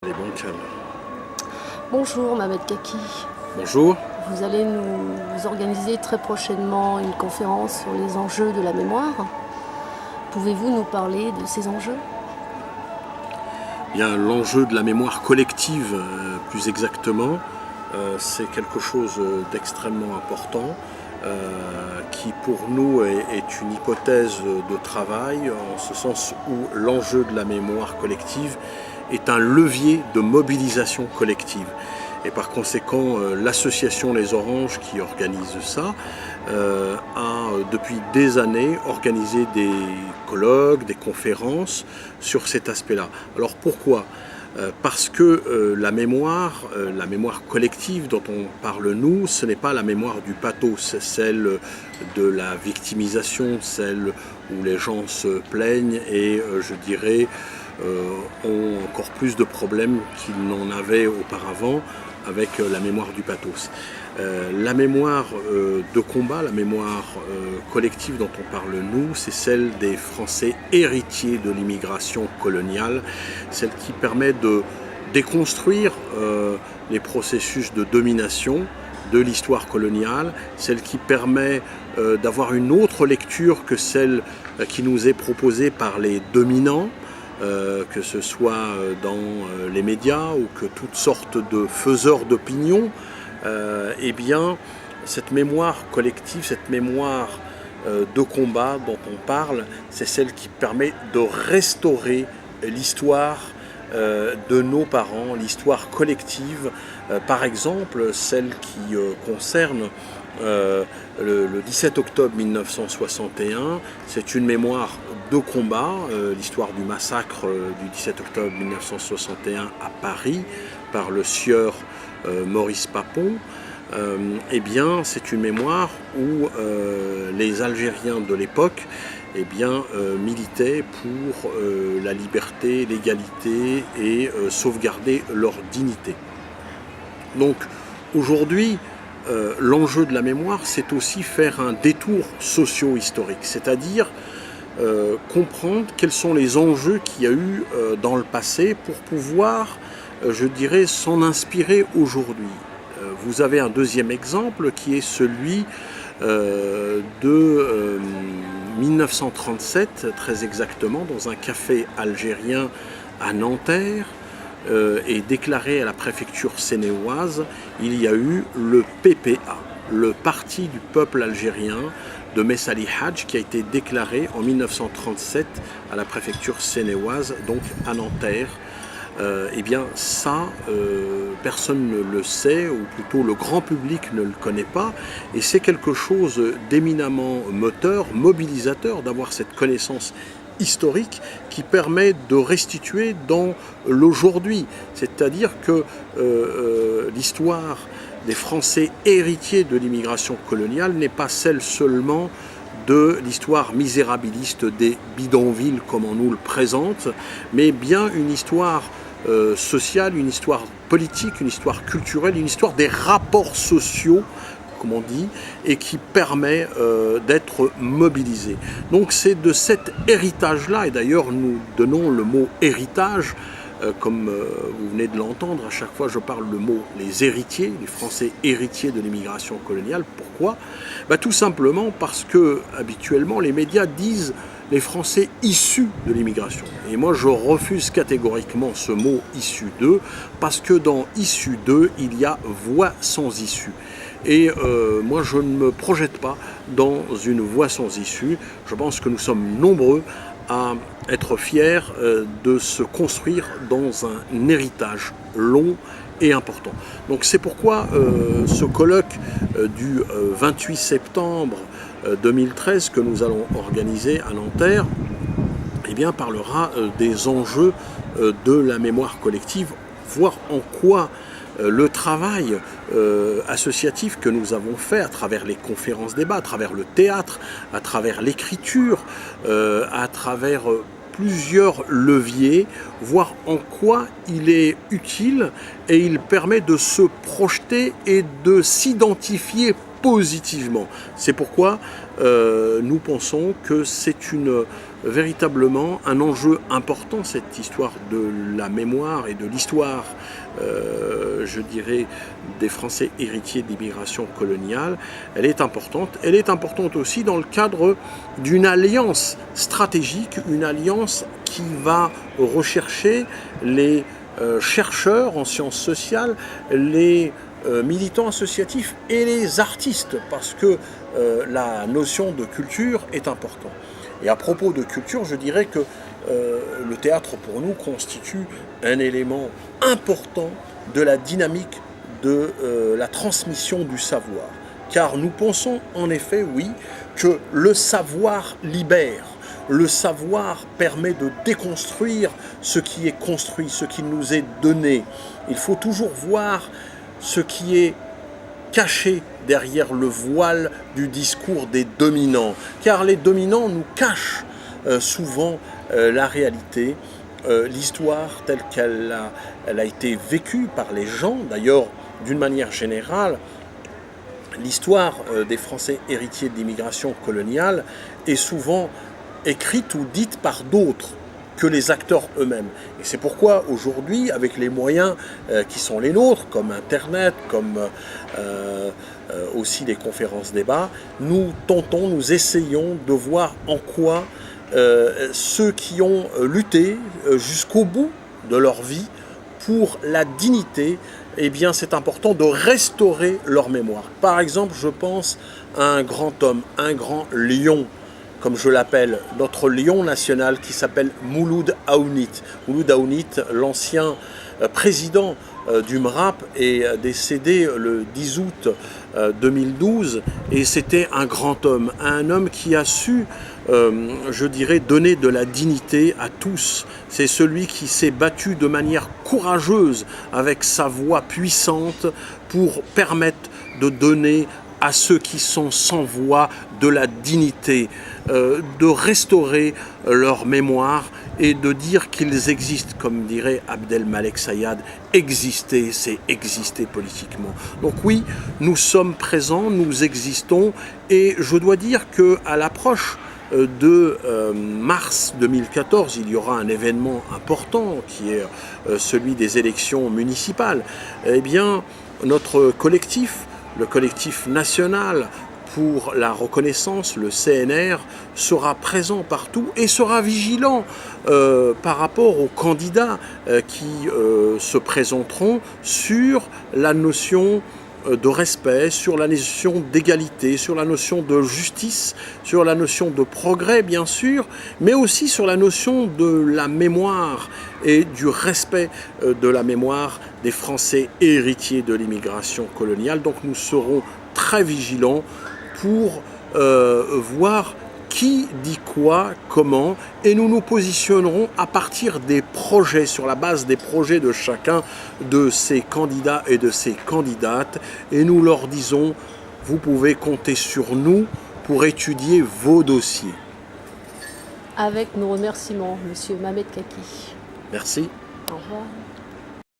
Les bancanes. Bonjour Mohamed Kaki. Bonjour. Vous allez nous organiser très prochainement une conférence sur les enjeux de la mémoire. Pouvez-vous nous parler de ces enjeux? Bien, l'enjeu de la mémoire collective, plus exactement, c'est quelque chose d'extrêmement important qui pour nous est une hypothèse de travail, en ce sens où l'enjeu de la mémoire collective est un levier de mobilisation collective. Et par conséquent, l'association Les Oranges qui organise ça a depuis des années organisé des colloques, des conférences sur cet aspect-là. Alors pourquoi ? Parce que la mémoire collective dont on parle nous, ce n'est pas la mémoire du pathos, c'est celle de la victimisation, celle où les gens se plaignent et je dirais ont encore plus de problèmes qu'ils n'en avaient auparavant avec la mémoire du pathos. La mémoire de combat, la mémoire collective dont on parle nous, c'est celle des Français héritiers de l'immigration coloniale, celle qui permet de déconstruire les processus de domination de l'histoire coloniale, celle qui permet d'avoir une autre lecture que celle qui nous est proposée par les dominants, que ce soit dans les médias ou que toutes sortes de faiseurs d'opinion, eh bien, cette mémoire collective, cette mémoire de combat dont on parle, c'est celle qui permet de restaurer l'histoire de nos parents, l'histoire collective, par exemple celle qui concerne le 17 octobre 1961, c'est une mémoire de combat, l'histoire du massacre du 17 octobre 1961 à Paris par le sieur Maurice Papon. Eh bien, c'est une mémoire où les Algériens de l'époque militaient pour la liberté, l'égalité et sauvegarder leur dignité. Donc aujourd'hui, l'enjeu de la mémoire, c'est aussi faire un détour socio-historique, c'est-à-dire comprendre quels sont les enjeux qu'il y a eu dans le passé pour pouvoir, je dirais, s'en inspirer aujourd'hui. Vous avez un deuxième exemple qui est celui de 1937, très exactement, dans un café algérien à Nanterre, et déclaré à la préfecture sénéoise, il y a eu le PPA, le Parti du peuple algérien de Messali Hadj, qui a été déclaré en 1937 à la préfecture sénéoise, donc à Nanterre. Eh bien ça, personne ne le sait, ou plutôt le grand public ne le connaît pas, et c'est quelque chose d'éminemment moteur, mobilisateur, d'avoir cette connaissance historique qui permet de restituer dans l'aujourd'hui. C'est-à-dire que l'histoire des Français héritiers de l'immigration coloniale n'est pas celle seulement de l'histoire misérabiliste des bidonvilles comme on nous le présente, mais bien une histoire sociale, une histoire politique, une histoire culturelle, une histoire des rapports sociaux, comme on dit, et qui permet d'être mobilisé. Donc c'est de cet héritage-là, et d'ailleurs nous donnons le mot héritage, comme vous venez de l'entendre, à chaque fois je parle le mot les héritiers, les Français héritiers de l'immigration coloniale. Pourquoi ? Tout simplement parce que habituellement les médias disent les Français issus de l'immigration. Et moi je refuse catégoriquement ce mot issu d'eux, parce que dans issu d'eux, il y a voix sans issue. Et moi je ne me projette pas dans une voie sans issue. Je pense que nous sommes nombreux à être fiers de se construire dans un héritage long et important. Donc c'est pourquoi ce colloque du 28 septembre 2013 que nous allons organiser à Nanterre, eh bien, parlera des enjeux de la mémoire collective, voir en quoi le travail associatif que nous avons fait à travers les conférences débats, à travers le théâtre, à travers l'écriture, à travers plusieurs leviers, voir en quoi il est utile et il permet de se projeter et de s'identifier positivement. C'est pourquoi nous pensons que c'est véritablement un enjeu important, cette histoire de la mémoire et de l'histoire, je dirais, des Français héritiers de l'immigration coloniale. Elle est importante. Elle est importante aussi dans le cadre d'une alliance stratégique, une alliance qui va rechercher les chercheurs en sciences sociales, les militants associatifs et les artistes, parce que la notion de culture est importante. Et à propos de culture, je dirais que le théâtre pour nous constitue un élément important de la dynamique de la transmission du savoir. Car nous pensons en effet, oui, que le savoir libère. Le savoir permet de déconstruire ce qui est construit, ce qui nous est donné. Il faut toujours voir ce qui est caché derrière le voile du discours des dominants. Car les dominants nous cachent souvent la réalité, l'histoire telle qu'elle a été vécue par les gens. D'ailleurs, d'une manière générale, l'histoire des Français héritiers de l'immigration coloniale est souvent écrite ou dite par d'autres que les acteurs eux-mêmes. Et c'est pourquoi aujourd'hui, avec les moyens qui sont les nôtres, comme Internet, comme aussi les conférences-débats, nous tentons, nous essayons de voir en quoi ceux qui ont lutté jusqu'au bout de leur vie pour la dignité, eh bien c'est important de restaurer leur mémoire. Par exemple, je pense à un grand homme, un grand lion, comme je l'appelle, notre lion national qui s'appelle Mouloud Aounit. Mouloud Aounit, l'ancien président du MRAP, est décédé le 10 août 2012 et c'était un grand homme, un homme qui a su, je dirais, donner de la dignité à tous. C'est celui qui s'est battu de manière courageuse avec sa voix puissante pour permettre de donner à ceux qui sont sans voix de la dignité, de restaurer leur mémoire et de dire qu'ils existent, comme dirait Abdelmalek Sayad, exister, c'est exister politiquement. Donc oui, nous sommes présents, nous existons, et je dois dire qu'à l'approche de mars 2014, il y aura un événement important qui est celui des élections municipales. Eh bien, notre collectif, le collectif national pour la reconnaissance, le CNR, sera présent partout et sera vigilant par rapport aux candidats qui se présenteront sur la notion de respect, sur la notion d'égalité, sur la notion de justice, sur la notion de progrès bien sûr, mais aussi sur la notion de la mémoire et du respect de la mémoire des Français héritiers de l'immigration coloniale. Donc nous serons très vigilants pour voir qui dit quoi, comment, et nous nous positionnerons à partir des projets, sur la base des projets de chacun de ces candidats et de ces candidates, et nous leur disons, vous pouvez compter sur nous pour étudier vos dossiers. Avec nos remerciements, Monsieur Mamed Kaki. Merci. Au revoir.